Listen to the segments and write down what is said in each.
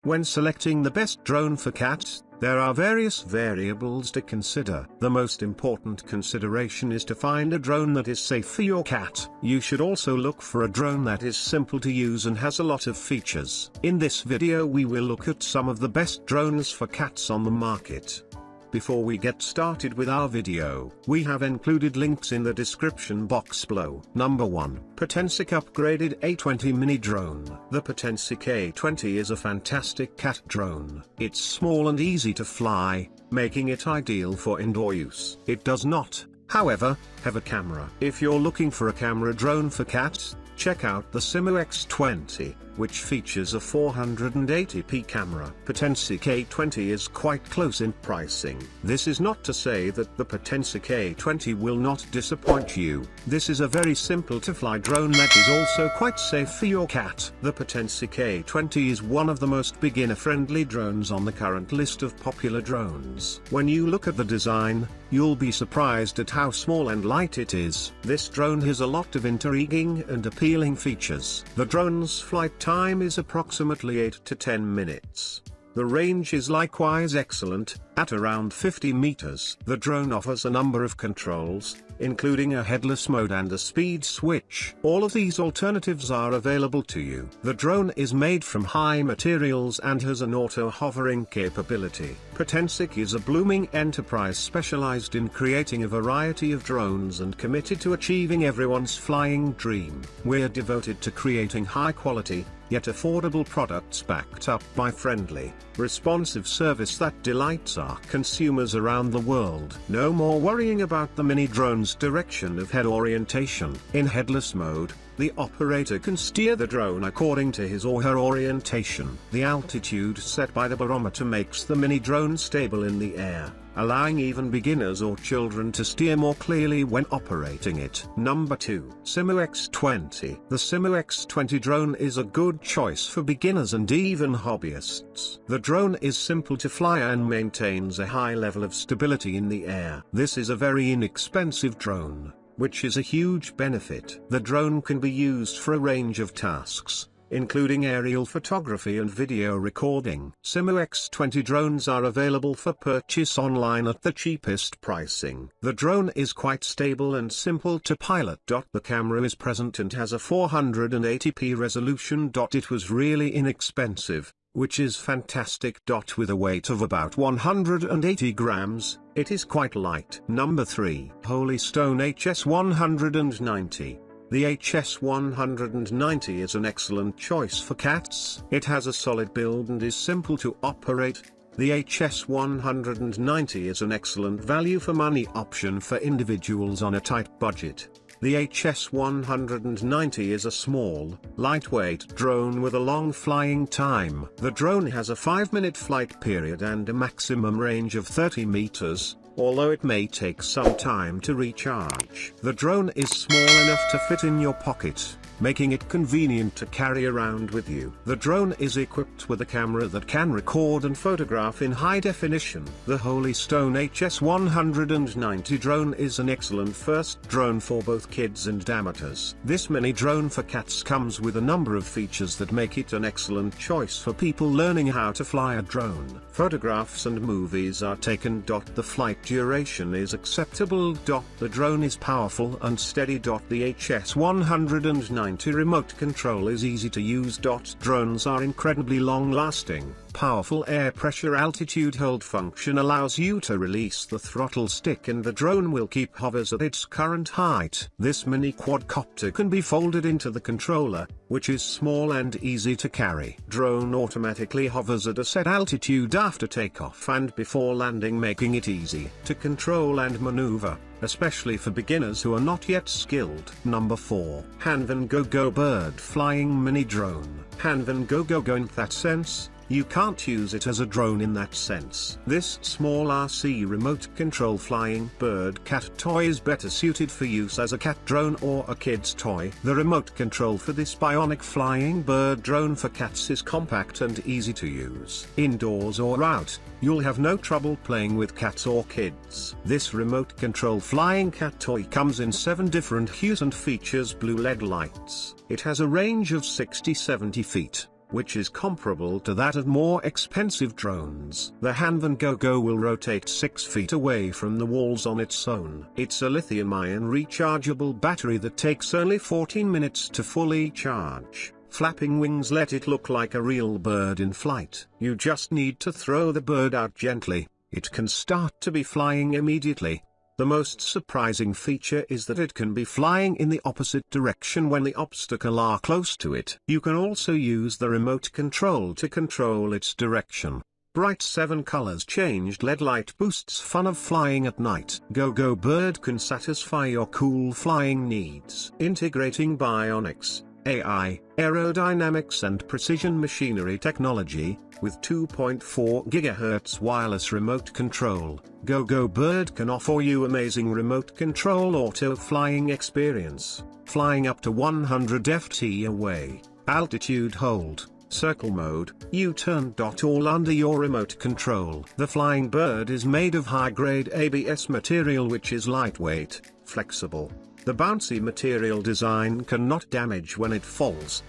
When selecting the best drone for cats, there are various variables to consider. The most important consideration is to find a drone that is safe for your cat. You should also look for a drone that is simple to use and has a lot of features. In this video we will look at some of the best drones for cats on the market. Before we get started with our video, we have included links in the description box below. Number 1. Potensic Upgraded A20 Mini Drone. The Potensic A20 is a fantastic cat drone. It's small and easy to fly, making it ideal for indoor use. It does not, however, have a camera. If you're looking for a camera drone for cats, check out the SYMA X20, which features a 480p camera. Potensic A20 is quite close in pricing. This is not to say that the Potensic A20 will not disappoint you. This is a very simple to fly drone that is also quite safe for your cat. The Potensic A20 is one of the most beginner-friendly drones on the current list of popular drones. When you look at the design, you'll be surprised at how small and light it is. This drone has a lot of intriguing and appealing features. The drone's flight time is approximately 8 to 10 minutes. The range is likewise excellent, at around 50 meters. The drone offers a number of controls, including a headless mode and a speed switch. All of these alternatives are available to you. The drone is made from high materials and has an auto-hovering capability. Potensic is a blooming enterprise specialized in creating a variety of drones and committed to achieving everyone's flying dream. We're devoted to creating high-quality, yet affordable products backed up by friendly, responsive service that delights our consumers around the world. No more worrying about the mini drone's direction of head orientation. In headless mode, the operator can steer the drone according to his or her orientation. The altitude set by the barometer makes the mini drone stable in the air, allowing even beginners or children to steer more clearly when operating it. Number 2. SYMA X20. The SYMA X20 drone is a good choice for beginners and even hobbyists. The drone is simple to fly and maintains a high level of stability in the air. This is a very inexpensive drone, which is a huge benefit. The drone can be used for a range of tasks, including aerial photography and video recording. SYMA X20 drones are available for purchase online at the cheapest pricing. The drone is quite stable and simple to pilot. The camera is present and has a 480p resolution. It was really inexpensive, which is fantastic. With a weight of about 180 grams, it is quite light. Number 3. Holy Stone HS190. The HS190 is an excellent choice for cats. It has a solid build and is simple to operate. The HS190 is an excellent value for money option for individuals on a tight budget. The HS190 is a small, lightweight drone with a long flying time. The drone has a 5-minute flight period and a maximum range of 30 meters. Although it may take some time to recharge. The drone is small enough to fit in your pocket, making it convenient to carry around with you. The drone is equipped with a camera that can record and photograph in high definition. The Holy Stone HS190 drone is an excellent first drone for both kids and amateurs. This mini drone for cats comes with a number of features that make it an excellent choice for people learning how to fly a drone. Photographs and movies are taken. The flight duration is acceptable. The drone is powerful and steady. The HS190 remote control is easy to use. Drones are incredibly long-lasting. Powerful air pressure altitude hold function allows you to release the throttle stick and the drone will keep hovers at its current height. This mini quadcopter can be folded into the controller, which is small and easy to carry. Drone automatically hovers at a set altitude after takeoff and before landing, making it easy to control and maneuver, especially for beginners who are not yet skilled. Number 4. HANVON Go Bird Flying Mini Drone. HANVON Go in that sense, you can't use it as a drone in that sense. This small RC remote control flying bird cat toy is better suited for use as a cat drone or a kid's toy. The remote control for this bionic flying bird drone for cats is compact and easy to use. Indoors or out, you'll have no trouble playing with cats or kids. This remote control flying cat toy comes in 7 different hues and features blue LED lights. It has a range of 60-70 feet. which is comparable to that of more expensive drones. The HANVON Go will rotate 6 feet away from the walls on its own. It's a lithium-ion rechargeable battery that takes only 14 minutes to fully charge. Flapping wings let it look like a real bird in flight. You just need to throw the bird out gently. It can start to be flying immediately. The most surprising feature is that it can be flying in the opposite direction when the obstacle are close to it. You can also use the remote control to control its direction. Bright 7 colors changed LED light boosts fun of flying at night. Go Bird can satisfy your cool flying needs. Integrating bionics, AI, aerodynamics and precision machinery technology, with 2.4 GHz wireless remote control, Go Bird can offer you amazing remote control auto flying experience, flying up to 100 ft away, altitude hold, circle mode, U-turn. All under your remote control. The flying bird is made of high-grade ABS material which is lightweight, flexible. The bouncy material design cannot damage when it falls.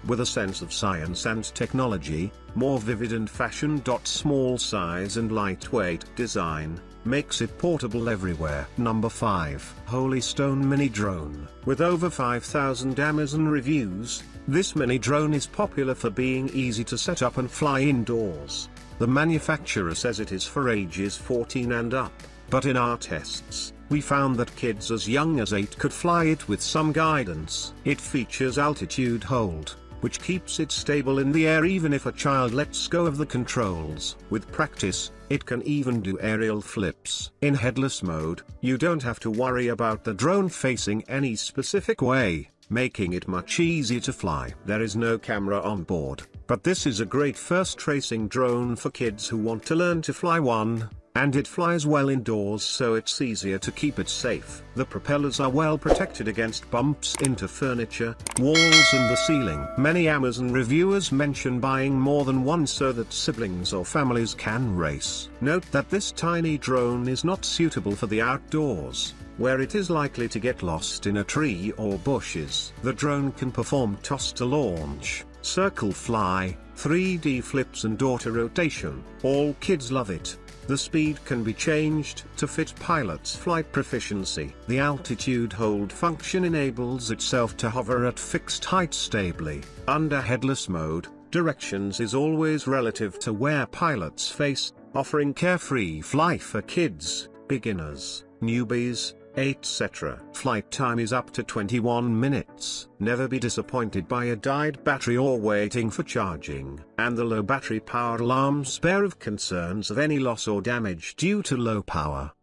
With a sense of science and technology, more vivid and fashion. Small size and lightweight design makes it portable everywhere. Number 5. Holy Stone Mini Drone. With over 5,000 Amazon reviews, this mini drone is popular for being easy to set up and fly indoors. The manufacturer says it is for ages 14 and up, but in our tests, we found that kids as young as 8 could fly it with some guidance. It features altitude hold, which keeps it stable in the air even if a child lets go of the controls. With practice, it can even do aerial flips. In headless mode, you don't have to worry about the drone facing any specific way, making it much easier to fly. There is no camera on board, but this is a great first racing drone for kids who want to learn to fly one. And it flies well indoors, so it's easier to keep it safe. The propellers are well protected against bumps into furniture, walls and the ceiling. Many Amazon reviewers mention buying more than one so that siblings or families can race. Note that this tiny drone is not suitable for the outdoors, where it is likely to get lost in a tree or bushes. The drone can perform toss to launch, circle fly, 3D flips and auto rotation. All kids love it. The speed can be changed to fit pilot's flight proficiency. The altitude hold function enables itself to hover at fixed height stably. Under headless mode, directions is always relative to where pilots face, offering carefree fly for kids, beginners, newbies, etc. Flight time is up to 21 minutes. Never be disappointed by a died battery or waiting for charging. And the low battery power alarm spare of concerns of any loss or damage due to low power.